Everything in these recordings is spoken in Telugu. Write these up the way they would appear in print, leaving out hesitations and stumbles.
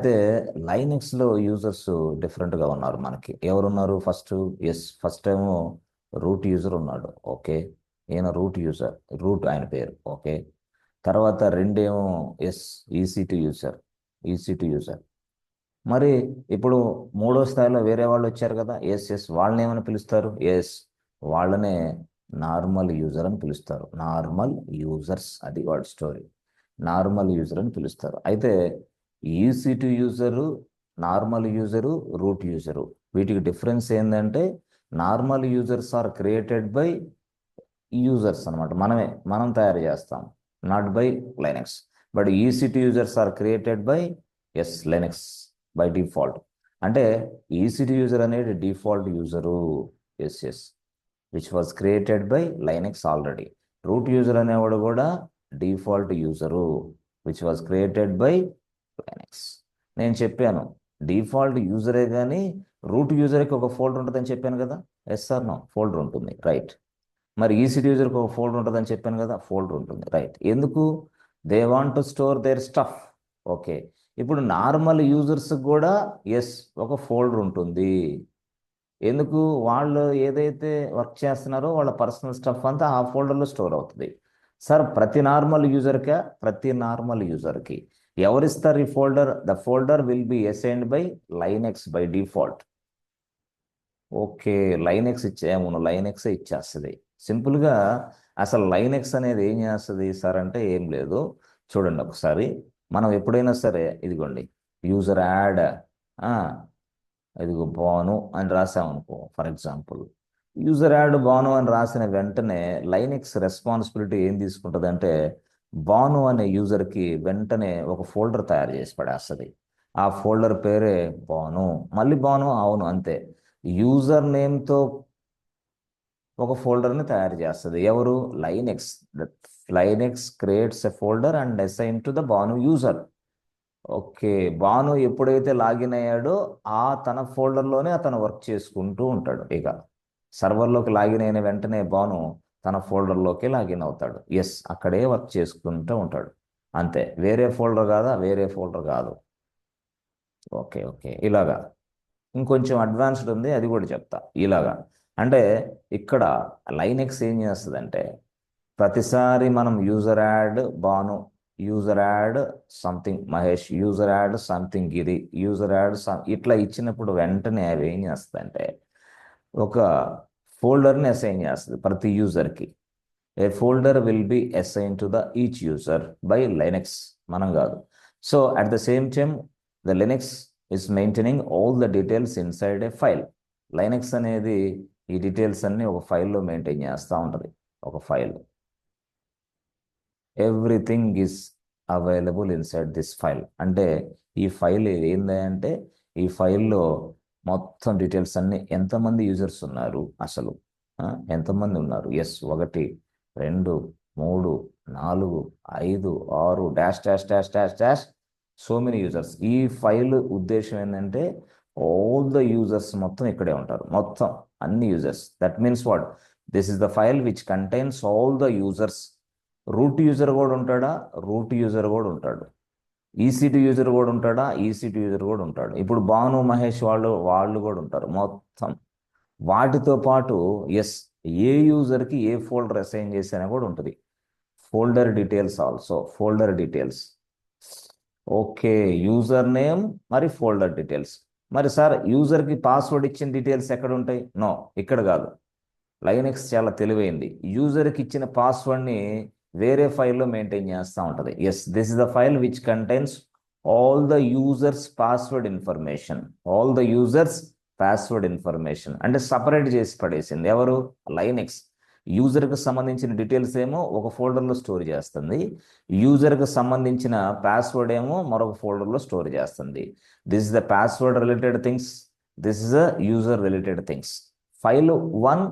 అయితే లైనెక్స్లో యూజర్స్ డిఫరెంట్గా ఉన్నారు మనకి. ఎవరున్నారు? ఫస్ట్ ఏమో రూట్ యూజర్ ఉన్నాడు. ఓకే, ఈయన రూట్ యూజర్, రూట్ ఆయన పేరు. ఓకే, తర్వాత రెండేమో ఎస్ ఈసీ2 యూజర్, ఈసీ2 యూజర్. మరి ఇప్పుడు మూడో స్థాయిలో వేరే వాళ్ళు వచ్చారు కదా, వాళ్ళని ఏమని పిలుస్తారు? వాళ్ళనే నార్మల్ యూజర్ అని పిలుస్తారు. నార్మల్ యూజర్స్, అది వాడి స్టోరీ. నార్మల్ యూజర్ అని పిలుస్తారు. అయితే EC two user, normal user, root user, వీటికి డిఫరెన్స్ ఏంటంటే normal users are created by users అనమాట. మనం తయారు చేస్తాం, not by Linux. But EC two users are created by Linux by default. అంటే ఈసీ2 యూజర్ అనేది default user, yes which was created by Linux already. Root user అనేవాడు కూడా default user, which was created by Linux. నేను చెప్పాను డిఫాల్ట్ యూజరే కానీ రూట్ యూజర్కి ఒక ఫోల్డర్ ఉంటుందని చెప్పాను కదా. నో, ఫోల్డర్ ఉంటుంది, రైట్. మరి ఈసీ2 యూజర్కి ఒక ఫోల్డర్ ఉంటుందని చెప్పాను కదా, ఫోల్డర్ ఉంటుంది, రైట్. ఎందుకు? They want to store their stuff. Okay, ఇప్పుడు నార్మల్ యూజర్స్ కూడా ఒక ఫోల్డర్ ఉంటుంది. ఎందుకు? వాళ్ళు ఏదైతే వర్క్ చేస్తున్నారో వాళ్ళ పర్సనల్ స్టఫ్ అంతా ఆ ఫోల్డర్లో స్టోర్ అవుతుంది. సార్, ప్రతి నార్మల్ యూజర్కి ఎవరిస్తారు ఈ folder? The folder will B assigned by Linux by default. Okay, Linux ఇచ్చేస్తుంది సింపుల్గా. అసలు లైనక్స్ అనేది ఏం చేస్తుంది సార్ అంటే ఏం లేదు. చూడండి ఒకసారి, మనం ఎప్పుడైనా సరే ఇదిగోండి యూజర్ యాడ్, ఇదిగో బాను అని రాసామనుకో for example. User add Banu అని రాసిన వెంటనే లైనక్స్ రెస్పాన్సిబిలిటీ ఏం తీసుకుంటుంది అంటే బాను అనే యూజర్కి వెంటనే ఒక ఫోల్డర్ తయారు చేసి పడేస్తుంది. ఆ ఫోల్డర్ పేరే బాను. మళ్ళీ బాను, అవును, అంతే. యూజర్ నేమ్తో ఒక ఫోల్డర్ని తయారు చేస్తుంది. ఎవరు? Linux. Linux creates a folder and assign to the Banu user. Okay, Banu ఎప్పుడైతే లాగిన్ అయ్యాడో తన ఫోల్డర్లోనే అతను వర్క్ చేసుకుంటూ ఉంటాడు. ఇక సర్వర్లోకి లాగిన్ అయిన వెంటనే బాను తన ఫోల్డర్లోకి లాగిన్ అవుతాడు. అక్కడే వర్క్ చేసుకుంటూ ఉంటాడు, అంతే. వేరే ఫోల్డర్ కాదా? వేరే ఫోల్డర్ కాదు. ఓకే ఓకే, ఇలాగా. ఇంకొంచెం అడ్వాన్స్డ్ ఉంది, అది కూడా చెప్తా. ఇలాగా అంటే ఇక్కడ లైనక్స్ ఏం చేస్తుందంటే ప్రతిసారి మనం user add Banu, user add something Mahesh, user add something Giri, user add ఇట్లా ఇచ్చినప్పుడు వెంటనే అవి ఏం చేస్తుందంటే ఒక ఫోల్డర్ని అసైన్ చేస్తుంది ప్రతి యూజర్కి. A folder will be assign to the each user by Linux, మనం కాదు. So at the same time the Linux is maintaining all the details inside a file. Linux అనేది ఈ డీటెయిల్స్ అన్ని ఒక ఫైల్లో మెయింటైన్ చేస్తూ ఉంటుంది. ఒక file, everything is available inside this file. అంటే ఈ ఫైల్ ఏంటంటే ఈ ఫైల్లో మొత్తం డీటెయిల్స్ అన్ని, ఎంతమంది యూజర్స్ ఉన్నారు అసలు, ఎంతమంది ఉన్నారు, 1 2 3 4 5 6 dash dash dash dash dash, so many users. ఈ ఫైల్ ఉద్దేశం ఏంటంటే ఆల్ ద యూజర్స్ మొత్తం ఇక్కడే ఉంటారు, మొత్తం అన్ని users. That means what? This is the file which contains all the users. Root user కూడా ఉంటాడా? రూట్ యూజర్ కూడా ఉంటాడు. ఈసీ2 యూజర్ కూడా ఉంటాడా? ఈసీ2 యూజర్ కూడా ఉంటాడు. ఇప్పుడు భాను మహేష్ వాళ్ళు కూడా ఉంటారు మొత్తం. వాటితో పాటు ఏ యూజర్కి ఏ ఫోల్డర్ అసైన్ చేసినా కూడా ఉంటుంది. Folder details also, folder details. Okay, user name మరి ఫోల్డర్ డీటెయిల్స్. మరి సార్, యూజర్కి పాస్వర్డ్ ఇచ్చిన డీటెయిల్స్ ఎక్కడ ఉంటాయి? నో, ఇక్కడ కాదు. లైనక్స్ చాలా తెలివైంది. యూజర్కి ఇచ్చిన పాస్వర్డ్ని వేరే ఫైల్లో మెయింటైన్ చేస్తూ ఉంటుంది. This is the file which contains all the users password information. All the users password information అంటే సపరేట్ చేసి పడేసింది ఎవరు? లైనక్స్. యూజర్కి సంబంధించిన డీటెయిల్స్ ఏమో ఒక ఫోల్డర్లో స్టోర్ చేస్తుంది, యూజర్కి సంబంధించిన పాస్వర్డ్ ఏమో మరొక ఫోల్డర్లో స్టోర్ చేస్తుంది. This is the password related things, this is the user related things. File 1,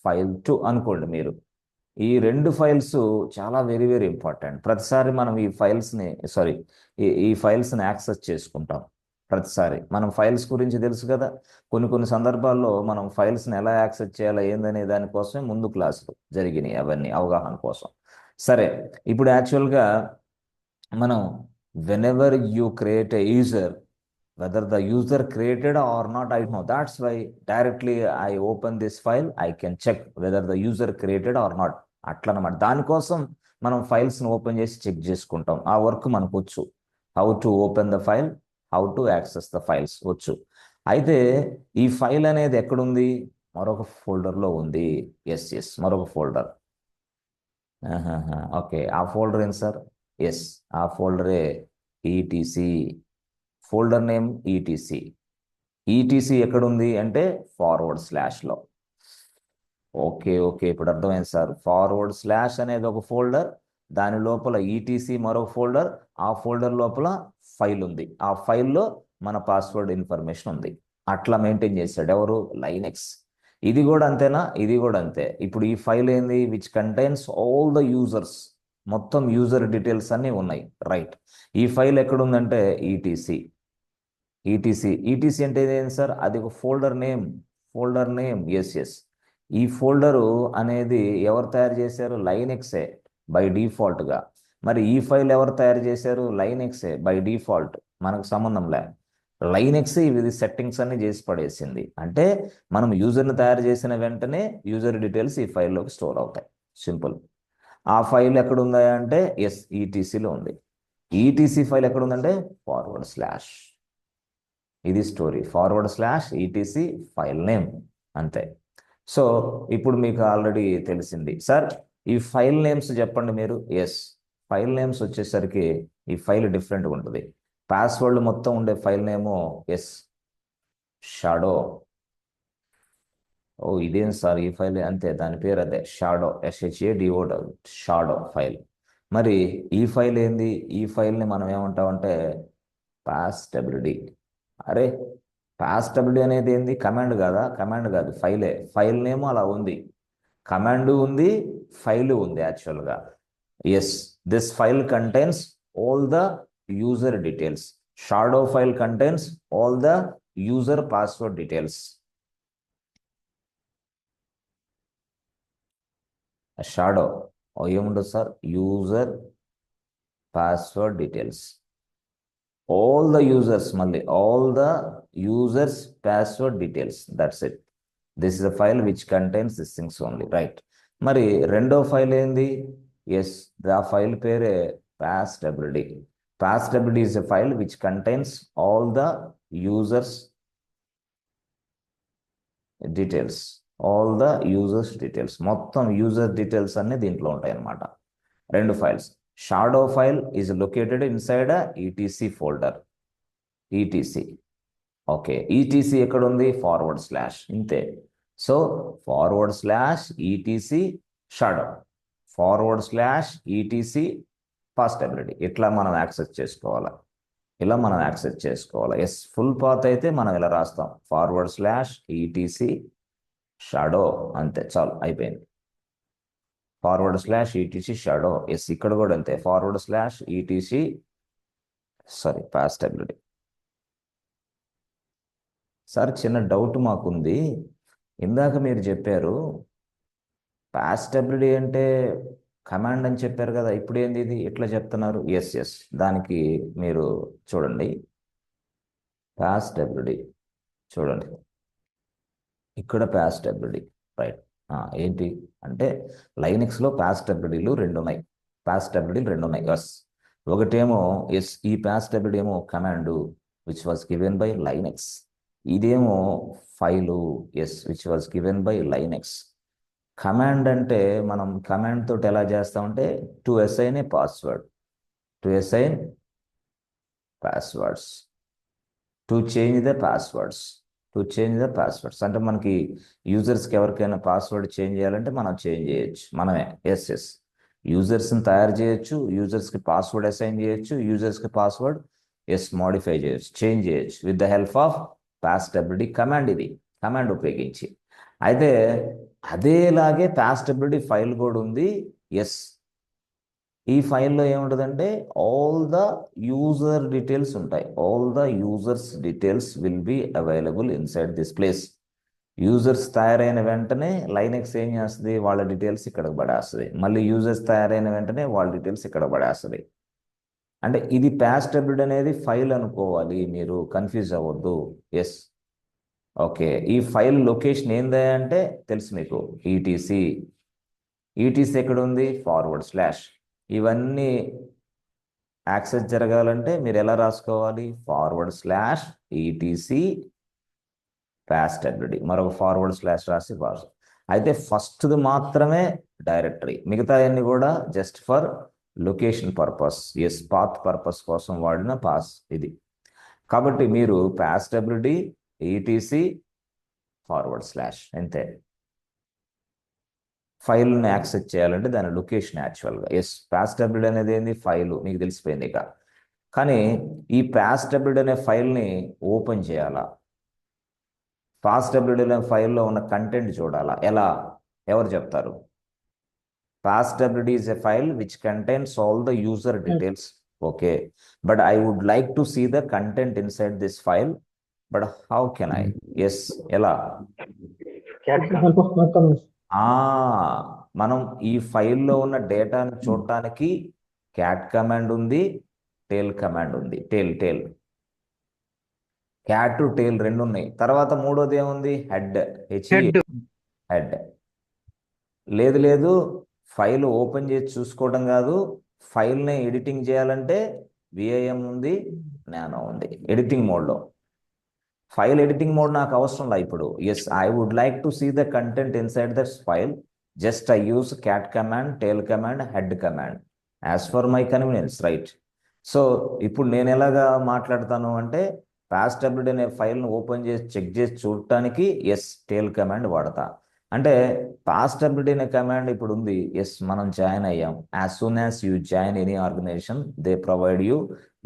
file 2 అనుకోండి మీరు. ఈ రెండు ఫైల్స్ చాలా వెరీ వెరీ ఇంపార్టెంట్. ప్రతిసారి మనం ఈ ఫైల్స్ని యాక్సెస్ చేసుకుంటాం. ప్రతిసారి మనం ఫైల్స్ గురించి తెలుసు కదా. కొన్ని కొన్ని సందర్భాల్లో మనం ఫైల్స్ని ఎలా యాక్సెస్ చేయాలో ఏందనే దానికోసమే ముందు క్లాసులు జరిగినాయి, అవన్నీ అవగాహన కోసం. సరే, ఇప్పుడు యాక్చువల్గా మనం when ever you create a user, whether the user created or not, I know. That's why directly I open this file, I can check whether the user created or not. అట్లా అనమాట. దానికోసం మనం ఫైల్స్ని ఓపెన్ చేసి చెక్ చేసుకుంటాం. ఆ వర్క్ మనకు వచ్చు. How to open the file, how to access the files వచ్చు. అయితే ఈ ఫైల్ అనేది ఎక్కడుంది? మరొక ఫోల్డర్లో ఉంది. ఎస్ ఎస్, మరొక ఫోల్డర్. ఓకే, ఆ ఫోల్డర్ ఏంటి సార్? ఎస్, ఆ ఫోల్డరే ETC. Folder name ETC. ETC ఎక్కడుంది అంటే ఫార్వర్డ్ స్లాష్లో. ఓకే ఓకే, ఇప్పుడు అర్థమైంది సార్. ఫార్వర్డ్ స్లాష్ అనేది ఒక ఫోల్డర్, దాని లోపల ఈటీసీ మరొక ఫోల్డర్, ఆ ఫోల్డర్ లోపల ఫైల్ ఉంది, ఆ ఫైల్లో మన పాస్వర్డ్ ఇన్ఫర్మేషన్ ఉంది. అట్లా మెయింటైన్ చేశాడు ఎవరు? లైనెక్స్. ఇది కూడా అంతేనా? ఇది కూడా అంతే. ఇప్పుడు ఈ ఫైల్ ఏంది? Which contains all the users, మొత్తం యూజర్ డీటెయిల్స్ అన్నీ ఉన్నాయి. రైట్. ఈ ఫైల్ ఎక్కడుందంటే ఈటీసీ. ఈటీసీ, ఈటీసీ అంటే ఏంటి సార్? అది ఒక folder name. Folder name, yes yes. ఈ ఫోల్డరు అనేది ఎవరు తయారు చేశారు? లైనెక్సే బై డిఫాల్ట్గా. మరి ఈ ఫైల్ ఎవరు తయారు చేశారు? లైనెక్సే బై డిఫాల్ట్. మనకు సంబంధం లే. లైనెక్స్ ఇది సెట్టింగ్స్ అన్ని చేసి పడేసింది. అంటే మనం యూజర్ని తయారు చేసిన వెంటనే యూజర్ డీటెయిల్స్ ఈ ఫైల్లోకి స్టోర్ అవుతాయి. సింపుల్. ఆ ఫైల్ ఎక్కడ ఉందా అంటే ఎస్, ఈటీసీలో ఉంది. ఈటీసీ ఫైల్ ఎక్కడ ఉందంటే ఫార్వర్డ్ స్లాష్. ఇది story. Forward slash ETC file name, అంతే. సో ఇప్పుడు మీకు ఆల్రెడీ తెలిసింది సార్. ఈ ఫైల్ నేమ్స్ చెప్పండి మీరు. ఎస్, ఫైల్ నేమ్స్ వచ్చేసరికి ఈ ఫైల్ డిఫరెంట్గా ఉంటుంది. పాస్వర్డ్ మొత్తం ఉండే ఫైల్ నేము ఎస్, షాడో. ఓ ఇదేం సార్, ఈ ఫైల్ అంతే, దాని పేరు అదే, షాడో, SHADO, షాడో ఫైల్. మరి ఈ ఫైల్ ఏంది? ఈ ఫైల్ని మనం ఏమంటామంటే పాస్టబిలిటీ. అరే, పాస్టబిలిటీ అనేది ఏంది? కమాండ్ కాదా? కమాండ్ కాదు, ఫైలే. ఫైల్ నేమ్ అలా ఉంది, కమాండ్ ఉంది, ఫైల్ ఉంది యాక్చువల్గా. Yes, this file contains all the user details. Shadow file contains all the user password details. Shadow ఏముండదు sir? User password details. All the users, మళ్ళీ all the users password details, that's it. This is a file which contains this things only. Right. మరి రెండో ఫైల్ ఏంది? ఎస్, ద ఫైల్ పేరే పాస్టబిలిటీ. పాస్టబిలిటీ is a file which contains all the users details. All the users details, మొత్తం యూజర్ డీటెయిల్స్ అన్ని దీంట్లో ఉంటాయి అన్నమాట. రెండు files. Shadow file is located inside ETC folder. ETC. Okay, ETC ఎక్కడ ఉంది? ఫార్వర్డ్ స్లాష్, ఇంతే. So forward slash ETC shadow, forward slash ETC పాస్టబిలిటీ. ఇట్లా మనం యాక్సెస్ చేసుకోవాలి. ఇలా మనం యాక్సెస్ చేసుకోవాలి. ఎస్, ఫుల్ పాత్ అయితే మనం ఇలా రాస్తాం, ఫార్వర్డ్ స్లాష్ ఈటీసీ షాడో, అంతే, చాలు, అయిపోయింది. Forward slash ETC shadow. Yes, ఇక్కడ కూడా అంతే, ఫార్వర్డ్ స్లాష్ ఈటీసీ, సారీ, పాస్టబిలిటీ. సార్ చిన్న డౌట్ మాకుంది. ఇందాక మీరు చెప్పారు పాస్టబిలిటీ అంటే కమాండ్ అని చెప్పారు కదా, ఇప్పుడు ఏంది ఇది ఎట్లా చెప్తున్నారు? ఎస్ ఎస్, దానికి మీరు చూడండి, పాస్టబిలిటీ చూడండి, ఇక్కడ పాస్టబిలిటీ. రైట్. ఏంటి అంటే లైనెక్స్లో పాస్టబిలిటీలు రెండు ఉన్నాయి. పాస్టబిలిటీలు రెండు ఉన్నాయి. ఎస్, ఒకటేమో ఎస్, ఈ పాస్టబిలిటీ ఏమో command which was given by Linux. ఇదేమో file, yes, which was given by Linux. Command అంటే మనం కమాండ్ తోటి ఎలా చేస్తామంటే to assign a password, to assign passwords, to change the passwords, to change the passwords అంటే మనకి యూజర్స్కి ఎవరికైనా పాస్వర్డ్ చేంజ్ చేయాలంటే మనం చేంజ్ చేయొచ్చు మనమే. ఎస్ ఎస్, యూజర్స్ని తయారు చేయొచ్చు, యూజర్స్కి పాస్వర్డ్ అసైన్ చేయొచ్చు, యూజర్స్కి పాస్వర్డ్ ఎస్ మాడిఫై చేయొచ్చు, చేంజ్ చేయొచ్చు విత్ ద హెల్ప్ ఆఫ్ పాస్టబిలిటీ కమాండ్. ఇది కమాండ్ ఉపయోగించి. అయితే అదేలాగే పాస్టబిలిటీ ఫైల్ కూడా ఉంది. ఎస్, ఈ ఫైల్లో ఏముంటుందంటే ఆల్ ద యూజర్ డీటెయిల్స్ ఉంటాయి. All the users details will be available inside this place. Users తయారైన వెంటనే లైనెక్స్ ఏం చేస్తుంది? వాళ్ళ డీటెయిల్స్ ఇక్కడికి పడేస్తుంది. మళ్ళీ యూజర్స్ తయారైన వెంటనే వాళ్ళ డీటెయిల్స్ ఇక్కడ పడేస్తుంది. అంటే ఇది పాస్ట్ అబ్రిడ్ అనేది ఫైల్ అనుకోవాలి, మీరు కన్ఫ్యూజ్ అవ్వద్దు. Yes, okay. ఈ ఫైల్ లొకేషన్ ఏంది అంటే తెలుసు మీకు, ఈటీసీ. ఈటీసీ ఎక్కడ ఉంది? Forward slash. ఇవన్నీ యాక్సెస్ జరగాలంటే మీరు ఎలా రాసుకోవాలి? ఫార్వర్డ్ స్లాష్ ఈటీసీ పాస్ట్ అబ్రిడ్, మరొక ఫార్వర్డ్ స్లాష్ రాసి పాస్. అయితే ఫస్ట్ది మాత్రమే డైరెక్టరీ, మిగతా అన్ని కూడా just for location purpose. Yes, path purpose కోసం వాడిన పాస్ ఇది. కాబట్టి మీరు పాస్ట్ అబ్రిడ్, ఈటీసీ, ఫార్వర్డ్ స్లాష్ అంతే. ఫైల్ని యాక్సెస్ చేయాలంటే దాని లొకేషన్ యాక్చువల్గా. ఎస్, పాస్ట్ అబ్రిడ్ అనేది ఏంది? ఫైల్, మీకు తెలిసిపోయింది ఇక. కానీ ఈ పాస్ట్ అబ్రిడ్ అనే ఫైల్ని ఓపెన్ చేయాలా? పాస్ట్ అబ్రిడ్ అనే ఫైల్లో ఉన్న కంటెంట్ చూడాలా? ఎలా? ఎవరు చెప్తారు? పాస్ట్ అబ్రిడ్ is a file which contains all the user details. Okay, but I would like to see the content inside this file, but how can I? Yes, ఎలా? ఆ మనం ఈ ఫైల్లో ఉన్న డేటాను చూడటానికి క్యాట్ కమాండ్ ఉంది, టేల్ కమాండ్ ఉంది. టేల్ టేల్ క్యాట్ టేల్ రెండు ఉన్నాయి. తర్వాత మూడోది ఏముంది? Head, head. హెడ్. లేదు లేదు, ఫైల్ ఓపెన్ చేసి చూసుకోవడం కాదు, ఫైల్ని ఎడిటింగ్ చేయాలంటే విఐఎం ఉంది, నానో ఉంది ఎడిటింగ్ మోడ్లో. ఫైల్ ఎడిటింగ్ మోడ్ నాకు అవసరం లా ఇప్పుడు. Yes, I would like to see the content inside that file. Just I use cat command, tail command, head command as for my convenience, right? So ఇప్పుడు నేను ఎలాగా మాట్లాడతాను అంటే, పాస్ట్ అబ్రిడ్ అనే ఫైల్ను ఓపెన్ చేసి చెక్ చేసి చూడటానికి ఎస్, టేల్ కమాండ్ వాడతా. అంటే పాస్ట్ అబ్రిడ్ అనే కమాండ్ ఇప్పుడు ఉంది. ఎస్, మనం జాయిన్ అయ్యాం. As soon as you join any organization, they provide you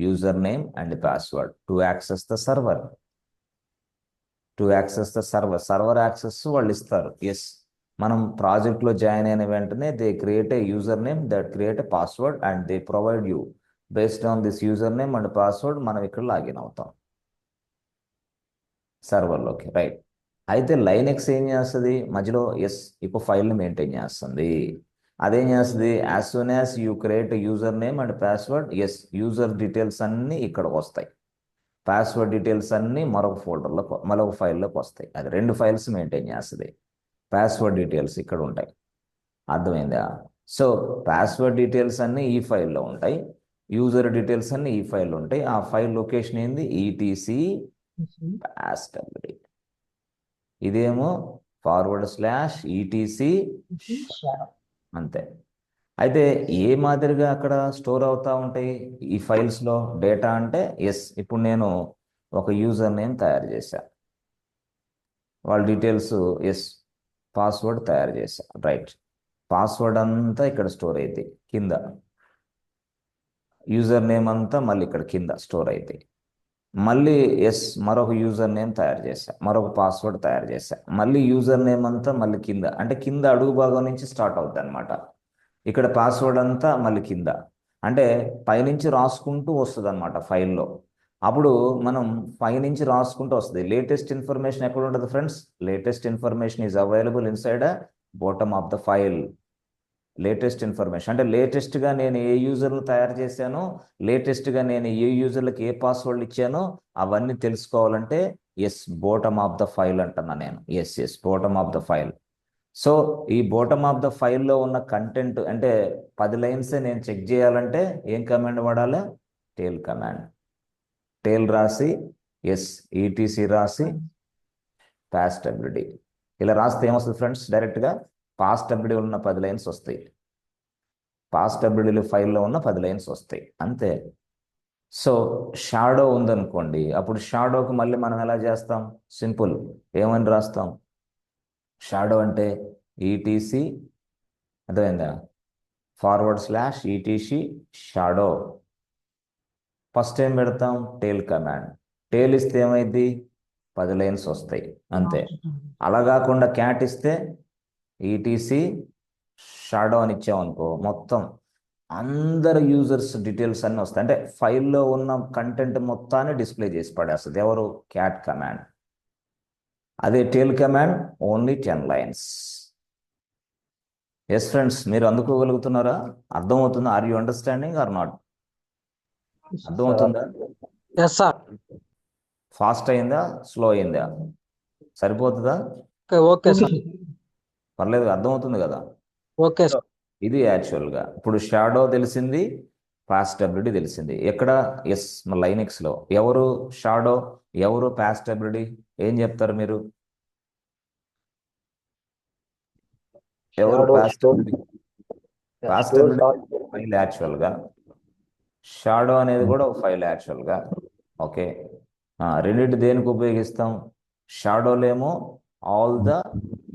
user name and password to access the server. To access the server, server access వాళ్ళు ఇస్తారు. ఎస్, మనం ప్రాజెక్ట్లో జాయిన్ అయిన వెంటనే they create a user name, that create a password and they provide you. Based on this user name and password మనం ఇక్కడ లాగిన్ అవుతాం సర్వర్లోకి, రైట్? అయితే లైనెక్స్ ఏం చేస్తుంది? మధ్యలో ఎస్ ఇప్పుడు ఫైల్ని మెయింటైన్ చేస్తుంది. అదేం చేస్తుంది? As soon as you create user name and password, yes, user details అన్నీ ఇక్కడికి వస్తాయి. పాస్వర్డ్ డీటెయిల్స్ అన్నీ మరొక ఫోల్డర్లో, మరొక ఫైల్లోకి వస్తాయి. అది రెండు ఫైల్స్ మెయింటైన్ చేస్తుంది. పాస్వర్డ్ డీటెయిల్స్ ఇక్కడ ఉంటాయి. అర్థమైందా? సో పాస్వర్డ్ డీటెయిల్స్ అన్నీ ఈ ఫైల్లో ఉంటాయి, యూజర్ డీటెయిల్స్ అన్నీ ఈ ఫైల్లో ఉంటాయి. ఆ ఫైల్ లొకేషన్ ఏంది? ఈటీసీ పాస్ట్ అబ్రిడ్. ఇదేమో ఫార్వర్డ్ స్లాష్ ఈటీసీ అంతే. అయితే ఏ మాదిరిగా అక్కడ స్టోర్ అవుతా ఉంటాయి ఈ ఫైల్స్లో డేటా అంటే? ఎస్, ఇప్పుడు నేను ఒక యూజర్ నేమ్ తయారు చేశా, వాళ్ళ డీటెయిల్స్, ఎస్, పాస్వర్డ్ తయారు చేశా, రైట్? పాస్వర్డ్ అంతా ఇక్కడ స్టోర్ అయితే కింద, యూజర్ నేమ్ అంతా మళ్ళీ ఇక్కడ కింద స్టోర్ అయితే, మళ్ళీ ఎస్, మరొక యూజర్ నేమ్ తయారు చేశా, మరొక పాస్వర్డ్ తయారు చేశా, మళ్ళీ యూజర్ నేమ్ అంతా మళ్ళీ కింద, అంటే కింద అడుగు భాగం నుంచి స్టార్ట్ అవుతుంది అనమాట. ఇక్కడ పాస్వర్డ్ అంతా మళ్ళీ కింద, అంటే పైనుంచి రాసుకుంటూ వస్తుంది అనమాట ఫైల్లో. అప్పుడు మనం పైనుంచి రాసుకుంటూ వస్తుంది. లేటెస్ట్ ఇన్ఫర్మేషన్ ఎక్కడ ఉంటుంది friends? Latest information is available inside bottom of the file. Latest information అంటే లేటెస్ట్గా నేను ఏ యూజర్లు తయారు చేశానో, లేటెస్ట్గా నేను ఏ యూజర్లకు ఏ పాస్వర్డ్ ఇచ్చానో అవన్నీ తెలుసుకోవాలంటే yes, bottom of the file అంటున్నా నేను. Yes yes, bottom of the file. So ఈ బాటమ్ ఆఫ్ ద ఫైల్లో ఉన్న కంటెంట్ అంటే 10 లైన్సే నేను చెక్ చేయాలంటే ఏం కమాండ్ వాడాలి? టేల్ కమాండ్. టేల్ రాసి ఎస్, ఈటీసీ రాసి పాస్ట్ అబ్రిడ్. ఇలా రాస్తే ఏమొస్తుంది ఫ్రెండ్స్? డైరెక్ట్గా పాస్ట్ అబ్రిడ్ ఉన్న 10 లైన్స్ వస్తాయి, పాస్ట్ అబ్రిడ్ ఫైల్లో ఉన్న 10 లైన్స్ వస్తాయి, అంతే. సో షాడో ఉందనుకోండి, అప్పుడు షాడోకి మళ్ళీ మనం ఎలా చేస్తాం? సింపుల్, ఏమని రాస్తాం? షాడో అంటే ఈటీసీ, అర్థమైందా? Forward slash ETC shadow. First ఏం పెడతాం? టేల్ కమాండ్. టేల్ ఇస్తే ఏమైంది? 10 లైన్స్ వస్తాయి, అంతే. అలా కాకుండా క్యాట్ ఇస్తే ఈటీసీ షాడో అని ఇచ్చామనుకో, మొత్తం అందరు యూజర్స్ డీటెయిల్స్ అన్నీ వస్తాయి. అంటే ఫైల్లో ఉన్న కంటెంట్ మొత్తాన్ని డిస్ప్లే చేసి పడేస్తుంది ఎవరు? Cat command. అదే tail command only 10 lines. Yes friends, మీరు అందుకోగలుగుతున్నారా? అర్థమవుతుందా? Are you understanding or not? అర్థమవుతుందా? Yes sir. ఫాస్ట్ అయిందా, స్లో అయిందా, సరిపోతుందా? Okay sir. పర్లేదు, అర్థమవుతుంది కదా? Okay so sir. ఇది యాక్చువల్గా ఇప్పుడు షాడో తెలిసింది, పాస్టబిలిటీ తెలిసింది. ఎక్కడ? ఎస్, మన లైనెక్స్లో. ఎవరు షాడో, ఎవరు పాస్టబిలిటీ? ఏం చెప్తారు మీరు? ఎవరు షాడో స్టోర్ పాస్టబిలిటీ? స్టోర్ పాస్టబిలిటీ ఫైల్ యాక్చువల్గా, షాడో అనేది కూడా ఒక ఫైల్ యాక్చువల్గా. ఓకే, రెండింటి దేనికి ఉపయోగిస్తాం? షాడోలేమో all the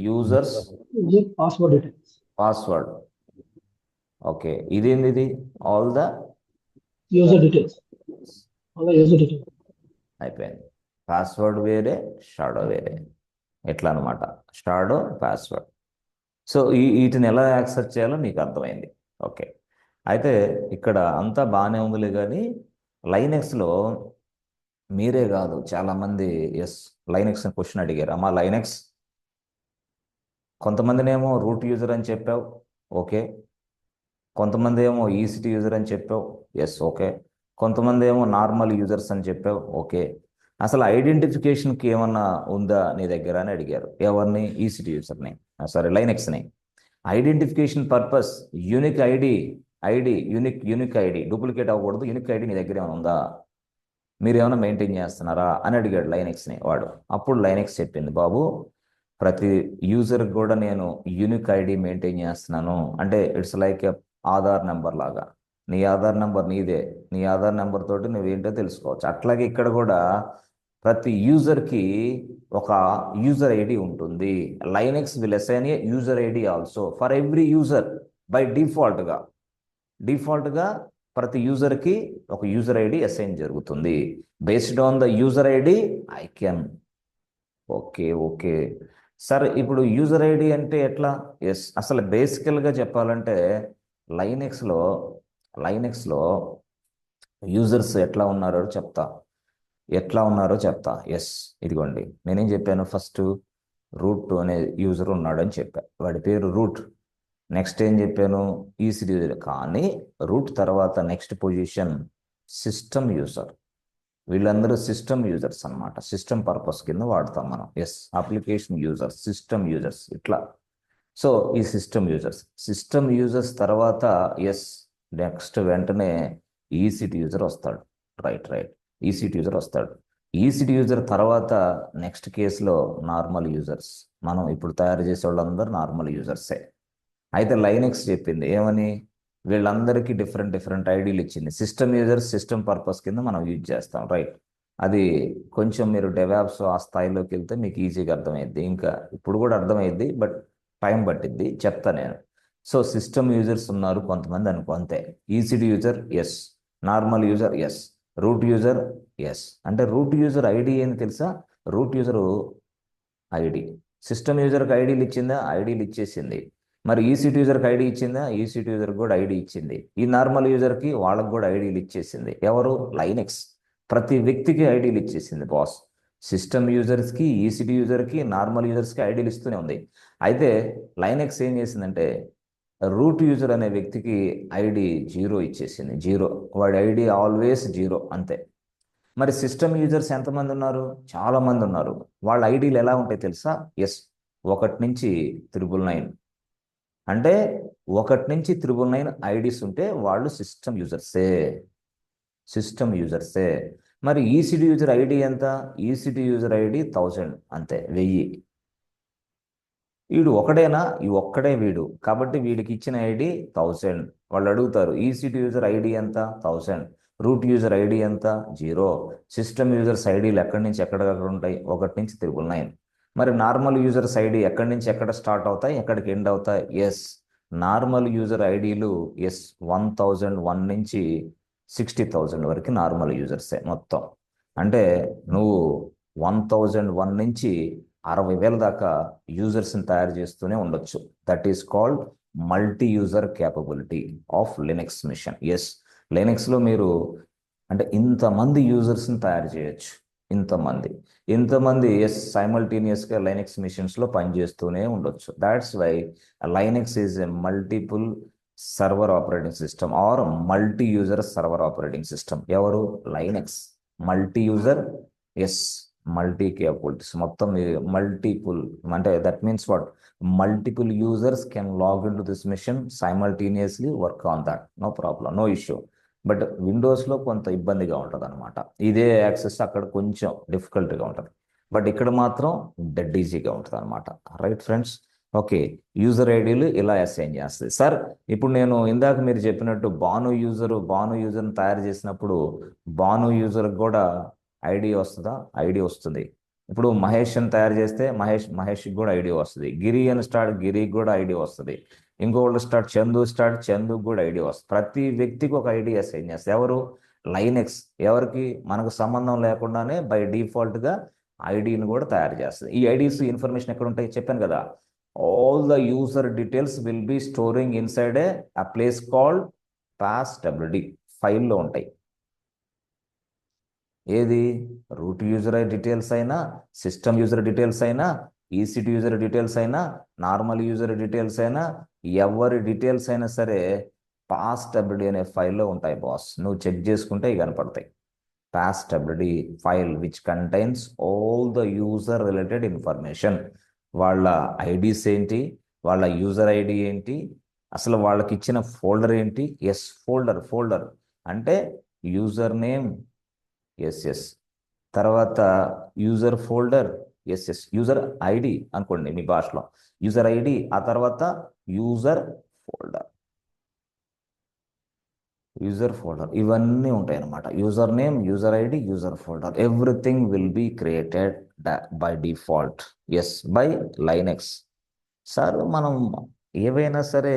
users password details. Password. Okay, ఇదేంది? ఇది ఆల్ ద యూజర్ డీటెయిల్స్. అలా యూజర్ డీటెయిల్స్. అయిపోయింది. పాస్వర్డ్ వేరే, షాడో వేరే. ఎట్లా అనమాట, షాడో పాస్వర్డ్. సో వీటిని ఎలా యాక్సెస్ చేయాలో మీకు అర్థమైంది. ఓకే, అయితే ఇక్కడ అంతా బాగానే ఉందిలే, కానీ లైనెక్స్లో మీరే కాదు చాలామంది ఎస్ లైనెక్స్ అని క్వశ్చన్ అడిగారు. అమ్మా లైనెక్స్, కొంతమందినేమో రూట్ యూజర్ అని చెప్పావు, ఓకే. కొంతమంది ఏమో ఈసిటీ యూజర్ అని చెప్పావు, ఎస్, ఓకే. కొంతమంది ఏమో నార్మల్ యూజర్స్ అని చెప్పావు, ఓకే. అసలు ఐడెంటిఫికేషన్కి ఏమన్నా ఉందా నీ దగ్గర అని అడిగారు. ఎవరిని? ఈసిటీ యూజర్ని, సారీ లైనెక్స్ని. Identification purpose unique ID, unique ID duplicate అవ్వకూడదు. యూనిక్ ఐడి నీ దగ్గర ఏమైనా ఉందా, మీరు ఏమైనా మెయింటైన్ చేస్తున్నారా అని అడిగాడు లైనెక్స్ని వాడు. అప్పుడు లైనెక్స్ చెప్పింది, బాబు ప్రతి యూజర్కి కూడా నేను యూనిక్ ఐడి మెయింటైన్ చేస్తున్నాను. అంటే it's like a Aadhaar number లాగా. నీ ఆధార్ నెంబర్ నీదే, నీ ఆధార్ నెంబర్ తోటి నువ్వేంటో తెలుసుకోవచ్చు. అట్లాగే ఇక్కడ కూడా ప్రతి యూజర్కి ఒక యూజర్ ఐడి ఉంటుంది. Linux will assign A user ID also for every user. By డిఫాల్ట్గా ప్రతి యూజర్కి ఒక యూజర్ ఐడి అసైన్ జరుగుతుంది. Based on the user ID I can. Okay, okay sir. ఇప్పుడు యూజర్ ఐడి అంటే ఎట్లా? ఎస్, అసలు బేసికల్గా చెప్పాలంటే లైనెక్స్లో లైనెక్స్లో యూజర్స్ ఎట్లా ఉన్నారో చెప్తా. ఎస్, ఇదిగోండి నేనేం చెప్పాను, ఫస్ట్ రూట్ అనే యూజర్ ఉన్నాడని చెప్పా, వాడి పేరు రూట్. నెక్స్ట్ ఏం చెప్పాను? ECD user. కానీ రూట్ తర్వాత నెక్స్ట్ పొజిషన్ సిస్టమ్ యూజర్. వీళ్ళందరూ సిస్టమ్ యూజర్స్ అన్నమాట. సిస్టమ్ పర్పస్ కింద వాడతాం మనం. Yes, application users, system users ఇట్లా. సో ఈ సిస్టమ్ యూజర్స్ తర్వాత ఎస్ నెక్స్ట్ వెంటనే ఈసిటీ యూజర్ వస్తాడు. రైట్, ఈసిటీ యూజర్ వస్తాడు. ఈసిటీ యూజర్ తర్వాత నెక్స్ట్ కేసులో నార్మల్ యూజర్స్. మనం ఇప్పుడు తయారు చేసే వాళ్ళందరూ నార్మల్ యూజర్సే. అయితే లైనెక్స్ చెప్పింది ఏమని? వీళ్ళందరికీ డిఫరెంట్ ఐడీలు ఇచ్చింది. సిస్టమ్ యూజర్స్ సిస్టమ్ పర్పస్ కింద మనం యూజ్ చేస్తాం, రైట్. అది కొంచెం మీరు డెవాప్స్ ఆ స్థాయిలోకి వెళ్తే మీకు ఈజీగా అర్థమైద్ది. ఇంకా ఇప్పుడు కూడా అర్థమైద్ది, బట్ టైం పట్టిద్ది, చెప్తా నేను. సో సిస్టమ్ యూజర్స్ ఉన్నారు కొంతమంది అనుకో, అంతే. ECD user yes, normal user yes, root user yes. అంటే రూట్ యూజర్ ఐడి ఏంది తెలుసా? Root user ID. సిస్టమ్ యూజర్కి ఐడీలు ఇచ్చిందా? ఐడీలు ఇచ్చేసింది. మరి ఈసీటీ యూజర్కి ఐడి ఇచ్చిందా? ఈసీటీ యూజర్కి కూడా ఐడి ఇచ్చింది. ఈ నార్మల్ యూజర్కి వాళ్ళకి కూడా ఐడీలు ఇచ్చేసింది. ఎవరు? లైనెక్స్. ప్రతి వ్యక్తికి ఐడీలు ఇచ్చేసింది బాస్. సిస్టమ్ యూజర్స్కి, ఈసీటీ యూజర్కి, నార్మల్ యూజర్స్కి ఐడీలు ఇస్తూనే ఉంది. అయితే లైనెక్స్ ఏం చేసిందంటే రూట్ యూజర్ అనే వ్యక్తికి ఐడి 0 ఇచ్చేసింది. 0, వాడి ఐడి ఆల్వేస్ 0, అంతే. మరి సిస్టమ్ యూజర్స్ ఎంతమంది ఉన్నారు? చాలా మంది ఉన్నారు. వాళ్ళ ఐడీలు ఎలా ఉంటాయి తెలుసా? ఎస్, 1 నుంచి 999. అంటే 1 నుంచి 999 ఐడీస్ ఉంటే వాళ్ళు సిస్టమ్ యూజర్సే. మరి ఈసిడి యూజర్ ఐడి ఎంత? ఈసిడి యూజర్ ఐడి 1000, అంతే, 1000. వీడు ఒకడేనా? ఈ ఒక్కడే వీడు, కాబట్టి వీడికి ఇచ్చిన ఐడి 1000. వాళ్ళు అడుగుతారు ఈసిటీ యూజర్ ఐడి ఎంత? 1000. రూట్ యూజర్ ఐడి ఎంత? 0. సిస్టమ్ యూజర్స్ ఐడీలు ఎక్కడి నుంచి ఎక్కడికక్కడ ఉంటాయి? 1 నుంచి 999. మరి నార్మల్ యూజర్స్ ఐడి ఎక్కడి నుంచి ఎక్కడ స్టార్ట్ అవుతాయి, ఎక్కడికి ఎండ్ అవుతాయి? ఎస్, నార్మల్ యూజర్ ఐడీలు ఎస్ 1001 నుంచి 60,000 వరకు నార్మల్ యూజర్సే మొత్తం. అంటే నువ్వు 1001 నుంచి 60,000 దాకా యూజర్స్ని తయారు చేస్తూనే ఉండొచ్చు. That is called multi user capability of Linux machine. Yes, లినక్స్లో మీరు అంటే ఇంతమంది యూజర్స్ని తయారు చేయొచ్చు. ఇంతమంది ఎస్ సైమల్టేనియస్గా లైనక్స్ మిషన్స్లో పనిచేస్తూనే ఉండొచ్చు. That's why Linux is a multiple server operating system or multi user server operating system. ఎవరు? Linux. Multi user, yes, multi capabilities, మొత్తం మల్టిపుల్, అంటే that means what, multiple users can log in to this machine simultaneously, work on that, no problem, no issue. But విండోస్లో కొంత ఇబ్బందిగా ఉంటుంది అనమాట. ఇదే యాక్సెస్ అక్కడ కొంచెం డిఫికల్ట్గా ఉంటుంది, బట్ ఇక్కడ మాత్రం డెడ్ ఈజీగా ఉంటుంది అనమాట. Right friends? ఓకే. యూజర్ ఐడీలు ఇలా అసైన్ చేస్తుంది. సార్ ఇప్పుడు నేను ఇందాక మీరు చెప్పినట్టు భాను యూజర్ని తయారు చేసినప్పుడు భాను యూజర్కి కూడా ఐడి వస్తుందా? ఐడి వస్తుంది. ఇప్పుడు మహేష్ని తయారు చేస్తే మహేష్కి కూడా ఐడి వస్తుంది. గిరి అని గిరికి కూడా ఐడి వస్తుంది. ఇంకొకళ్ళు చందుకు కూడా ఐడి వస్తుంది. ప్రతి వ్యక్తికి ఒక ఐడి అసైన్ చేస్తుంది. ఎవరు? లైనెక్స్. ఎవరికి? మనకు సంబంధం లేకుండానే బై డిఫాల్ట్గా ఐడిని కూడా తయారు చేస్తుంది. ఈ ఐడీస్ ఇన్ఫర్మేషన్ ఎక్కడ ఉంటాయి చెప్పాను కదా. All the user details will be storing inside a place called passwd ఫైల్లో ఉంటాయి. ఏది? రూట్ యూజర్ డీటెయిల్స్ అయినా, సిస్టమ్ యూజర్ డీటెయిల్స్ అయినా, ఈసీటీ యూజర్ డీటెయిల్స్ అయినా, నార్మల్ యూజర్ డీటెయిల్స్ అయినా, ఎవరి డీటెయిల్స్ అయినా సరే passwd అనే ఫైల్లో ఉంటాయి బాస్. నువ్వు చెక్ చేసుకుంటే ఇవి కనపడతాయి. passwd file which contains all the user related information. వాళ్ళ ఐడీస్ ఏంటి, వాళ్ళ యూజర్ ఐడి ఏంటి, అసలు వాళ్ళకి ఇచ్చిన ఫోల్డర్ ఏంటి. ఎస్, ఫోల్డర్ అంటే యూజర్ నేమ్, ఎస్, తర్వాత user folder, yes, user ID అనుకోండి మీ భాషలో, యూజర్ ఐడి, ఆ తర్వాత యూజర్ ఫోల్డర్, ఇవన్నీ ఉంటాయి అన్నమాట. User name, user ID, user folder, everything will be created by default, yes, by Linux. Sir మనం ఏవైనా సరే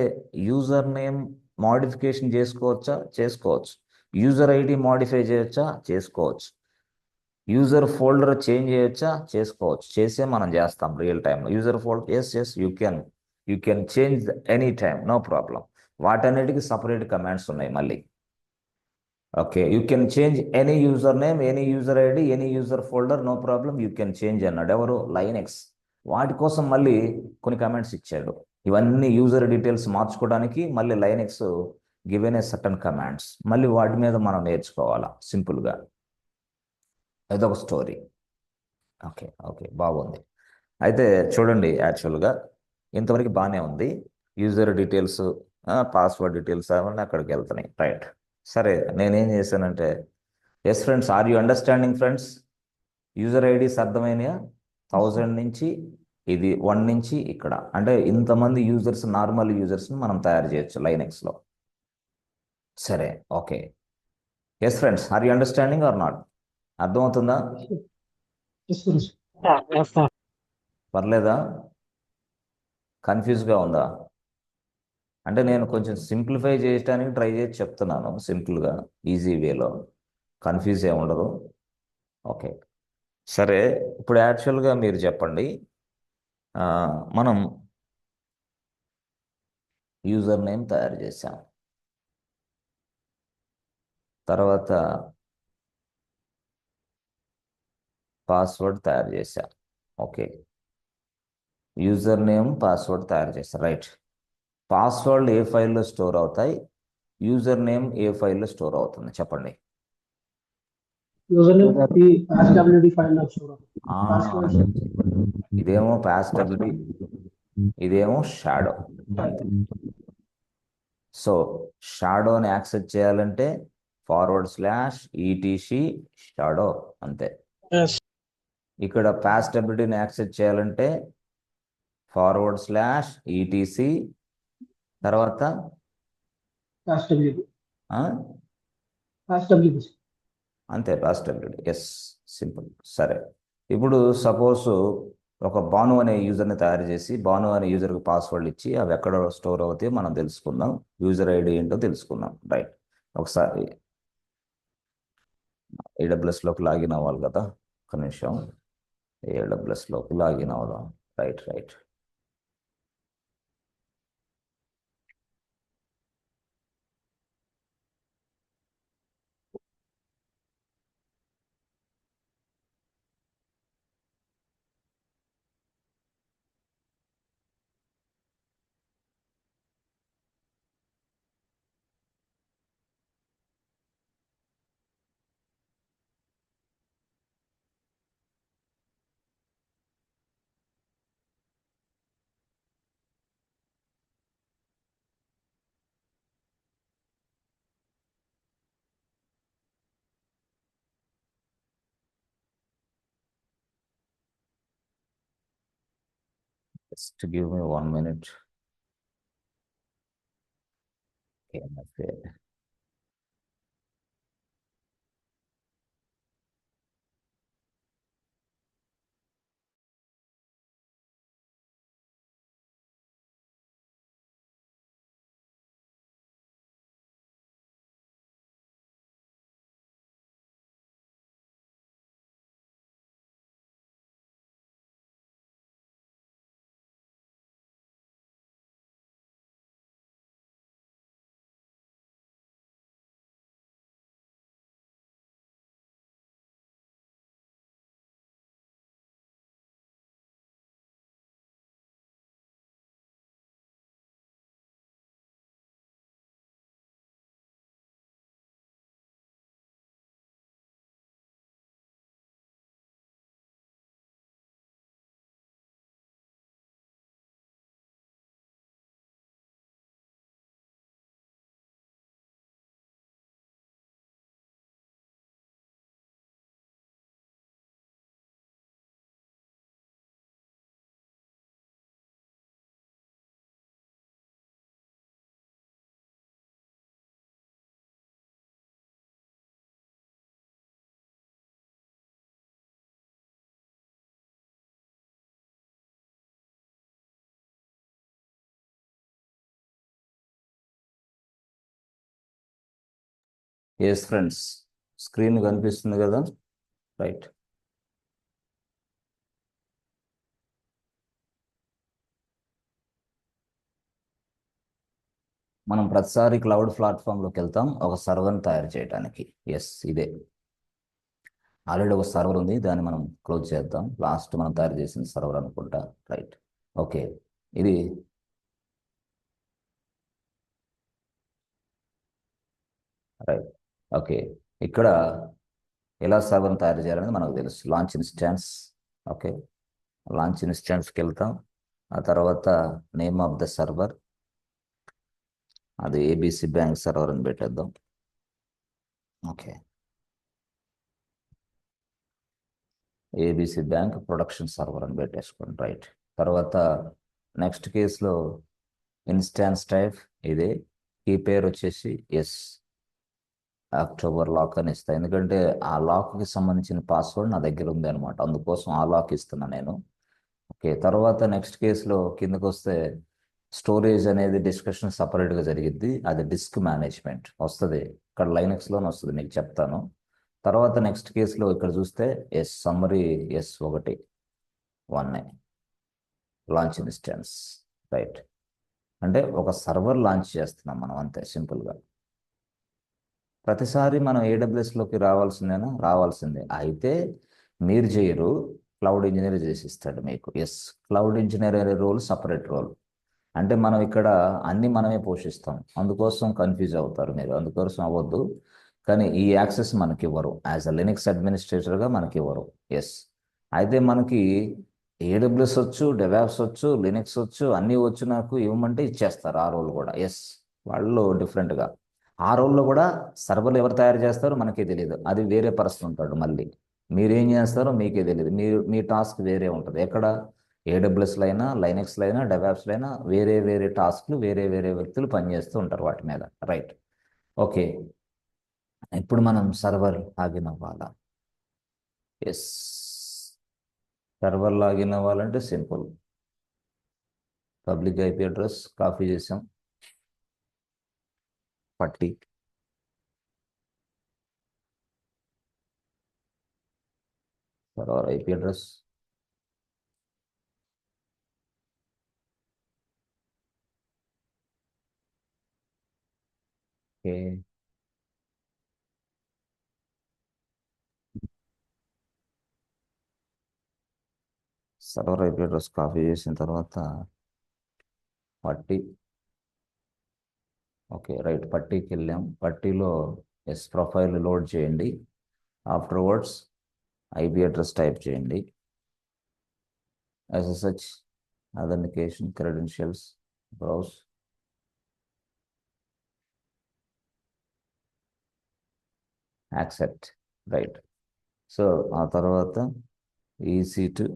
యూజర్ నేమ్ మాడిఫికేషన్ చేసుకోవచ్చా? చేసుకోవచ్చు. యూజర్ ఐడి మాడిఫై చేయొచ్చా? చేసుకోవచ్చు. యూజర్ ఫోల్డర్ చేంజ్ చేయొచ్చా? చేసుకోవచ్చు. చేసే మనం చేస్తాం రియల్ టైంలో. User folder, yes, you can change any time, no problem. వాటన్నిటికీ సపరేట్ కమాండ్స్ ఉన్నాయి మళ్ళీ. Okay, you can change any user name, any user ID, any user folder, no problem, you can change అన్నాడు. ఎవరు? లైనెక్స్. వాటి కోసం మళ్ళీ కొన్ని కమాండ్స్ ఇచ్చాడు. ఇవన్నీ యూజర్ డీటెయిల్స్ మార్చుకోవడానికి మళ్ళీ Linux given a certain commands. మళ్ళీ వాటి మీద మనం నేర్చుకోవాలా సింపుల్గా. ఇదొక స్టోరీ. ఓకే, బాగుంది. అయితే చూడండి, యాక్చువల్గా ఇంతవరకు బాగానే ఉంది. యూజర్ డీటెయిల్స్, పాస్వర్డ్ డీటెయిల్స్ అవన్నీ అక్కడికి వెళ్తున్నాయి. రైట్. సరే, నేనేం చేశానంటే, yes friends, are you understanding friends? User IDs అర్థమైనయా? 1000 నుంచి ఇది 1 నుంచి ఇక్కడ, అంటే ఇంతమంది యూజర్స్, నార్మల్ యూజర్స్ని మనం తయారు చేయొచ్చు లైనెక్స్లో. సరే, okay. Yes friends, are you understanding or not? అర్థమవుతుందా? Yes, Guruji. Yes sir. పర్లేదా? కన్ఫ్యూజ్గా ఉందా? అంటే నేను కొంచెం సింప్లిఫై చేయడానికి ట్రై చేసి చెప్తున్నాను, సింపుల్గా, ఈజీ వేలో. కన్ఫ్యూజ్ ఏమి ఉండదు. ఓకే, సరే. ఇప్పుడు యాక్చువల్గా మీరు చెప్పండి, ఆ, మనం యూజర్ నేమ్ తయారు చేసాం, తర్వాత పాస్వర్డ్ తయారు చేసాం. ఓకే, యూజర్ నేమ్, పాస్వర్డ్ తయారు చేస్తాం. రైట్. పాస్వర్డ్ ఏ ఫైల్లో స్టోర్ అవుతాయి, యూజర్ నేమ్ ఏ ఫైల్లో స్టోర్ అవుతుంది చెప్పండి. Username ఈ passwd ఫైల్ లో చూడ. ఆ, Password ఇదేమో పాస్టబిలిటీ, ఇదేమో షాడో, అంతే. సో షాడోని యాక్సెస్ చేయాలంటే /etc షాడో, అంతే. ఎస్. ఇక్కడ పాస్టబిలిటీని యాక్సెస్ చేయాలంటే /etc తర్వాత passwd ఆ, passwd అంతే, పాస్టబిలిటీ. Yes, simple. సరే, ఇప్పుడు సపోజ్ ఒక భాను అనే యూజర్ని తయారు చేసి, భాను అనే యూజర్కి పాస్వర్డ్ ఇచ్చి అవి ఎక్కడ స్టోర్ అవుతాయో మనం తెలుసుకుందాం. యూజర్ ఐడి ఏంటో తెలుసుకుందాం. రైట్. ఒకసారి ఏడబ్ల్యూఎస్లోకి లాగిన్ అవ్వాలి కదా. ఒక నిమిషం, ఏడబ్ల్యూఎస్లోకి లాగిన్ అవుదాం. Right. Just give me 1 minute. Okay, okay. Yes friends, screen కనిపిస్తుంది కదా? రైట్. మనం ప్రతిసారి క్లౌడ్ ప్లాట్ఫామ్లోకి వెళ్తాం ఒక సర్వర్ని తయారు చేయడానికి. ఎస్, ఇదే ఆల్రెడీ ఒక సర్వర్ ఉంది, దాన్ని మనం క్లోజ్ చేద్దాం. లాస్ట్ మనం తయారు చేసిన సర్వర్ అనుకుంటా. Right, okay. ఇది రైట్, ఓకే. ఇక్కడ ఎలా సర్వర్ని తయారు చేయాలనేది మనకు తెలుసు. Launch instance. ఓకే, లాంచ్ ఇన్స్టాన్స్కి వెళ్తాం. ఆ తర్వాత నేమ్ ఆఫ్ ద సర్వర్, అది ఏబిసి బ్యాంక్ సర్వర్ అని పెట్టేద్దాం. Okay, ABC bank production server అని పెట్టేసుకోండి. రైట్. తర్వాత నెక్స్ట్ కేసులో ఇన్స్టాన్స్ టైప్ ఇదే, కీ పేరు వచ్చేసి ఎస్ అక్టోబర్ లాక్ అని ఇస్తాను, ఎందుకంటే ఆ లాక్కి సంబంధించిన పాస్వర్డ్ నా దగ్గర ఉంది అనమాట, అందుకోసం ఆ లాక్ ఇస్తున్నా నేను. ఓకే, తర్వాత నెక్స్ట్ కేసులో కిందకు వస్తే స్టోరేజ్ అనేది డిస్కషన్ సపరేట్గా జరిగిద్ది, అది డిస్క్ మేనేజ్మెంట్ వస్తుంది, ఇక్కడ లైనక్స్లోనే వస్తుంది, మీకు చెప్తాను. తర్వాత నెక్స్ట్ కేసులో ఇక్కడ చూస్తే yes summary yes 1 launch instance. Right, అంటే ఒక సర్వర్ లాంచ్ చేస్తున్నాం మనం, అంతే సింపుల్గా. ప్రతిసారి మనం ఏడబ్ల్యూఎస్లోకి రావాల్సిందేనా? రావాల్సిందే. అయితే మీరు చేయరు, క్లౌడ్ ఇంజనీర్ చేసిస్తాడు మీకు. ఎస్, క్లౌడ్ ఇంజనీర్ అనే రోల్ సపరేట్ రోల్. అంటే మనం ఇక్కడ అన్ని మనమే పోషిస్తాం, అందుకోసం కన్ఫ్యూజ్ అవుతారు మీరు, అందుకోసం అవ్వద్దు. కానీ ఈ యాక్సెస్ మనకి ఇవ్వరు, యాజ్ అ లినక్స్ అడ్మినిస్ట్రేటర్గా మనకి ఇవ్వరు. ఎస్, అయితే మనకి ఏడబ్ల్యూఎస్ వచ్చు, డెవాప్స్ వచ్చు, లినక్స్ వచ్చు, అన్నీ వచ్చు, నాకు ఇవ్వమంటే ఇచ్చేస్తారు ఆ రోల్ కూడా. ఎస్, వాళ్ళు డిఫరెంట్గా ఆ రోల్లో కూడా సర్వర్లు ఎవరు తయారు చేస్తారో మనకే తెలియదు, అది వేరే పర్సన్ ఉంటాడు మళ్ళీ. మీరేం చేస్తారో మీకే తెలియదు, మీ టాస్క్ వేరే ఉంటుంది. ఎక్కడ ఏడబ్ల్యూఎస్లో అయినా, లైనక్స్లో అయినా, డెవాప్స్లో అయినా వేరే వేరే టాస్క్లు వేరే వేరే వ్యక్తులు పనిచేస్తూ ఉంటారు వాటి మీద. Right, okay. ఇప్పుడు మనం సర్వర్ లాగిన్ అవ్వాలా? ఎస్, సర్వర్ లాగిన్ అవ్వాలంటే simple, public IP address copy చేసాం, పట్టి server IP address, okay. Server IP address copy చేసిన తర్వాత పట్టి, ఓకే రైట్, పట్టీకి వెళ్ళాం. పట్టీలో ఎస్ ప్రొఫైల్ లోడ్ చేయండి. ఆఫ్టర్వర్డ్స్ ఐపీ అడ్రస్ టైప్ చేయండి, SSH authentication credentials browse, accept. Right, so ఆ తర్వాత EC2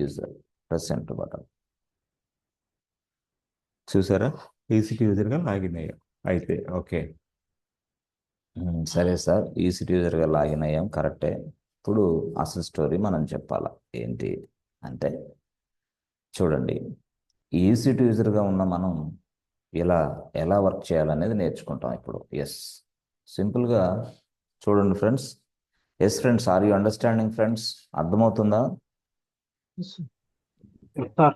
user press enter button. చూసారా ఈసీటీ యూజర్గా లాగిన్ అయ్యాం. అయితే ఓకే సరే సార్, ఈసీటీ యూజర్గా లాగిన్ అయ్యాం కరెక్టే. ఇప్పుడు అసలు స్టోరీ మనం చెప్పాలా ఏంటి అంటే, చూడండి ఈసీటీ యూజర్గా ఉన్న మనం ఎలా వర్క్ చేయాలనేది నేర్చుకుంటాం ఇప్పుడు. సింపుల్గా చూడండి friends. Friends, are you understanding friends? అర్థమవుతుందా? Yes, sir. Yes, sir.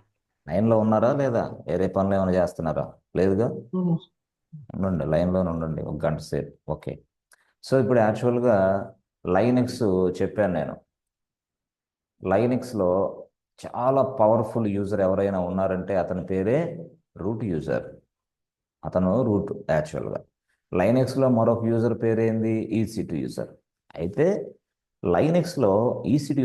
లైన్లో ఉన్నారా లేదా? వేరే పనులు ఏమైనా చేస్తున్నారా? లేదుగా. No, no, sir. ఉండండి, లైన్లోనే ఉండండి ఒక గంట సేపు. ఓకే, సో ఇప్పుడు యాక్చువల్గా లైనెక్స్ చెప్పాను నేను. లైనెక్స్లో చాలా పవర్ఫుల్ యూజర్ ఎవరైనా ఉన్నారంటే అతని పేరే రూట్ యూజర్. అతను రూట్ యాక్చువల్గా. లైనెక్స్లో మరొక యూజర్ పేరేంది? ఈసీ2 యూజర్. అయితే లైనెక్స్లో ఈసీ2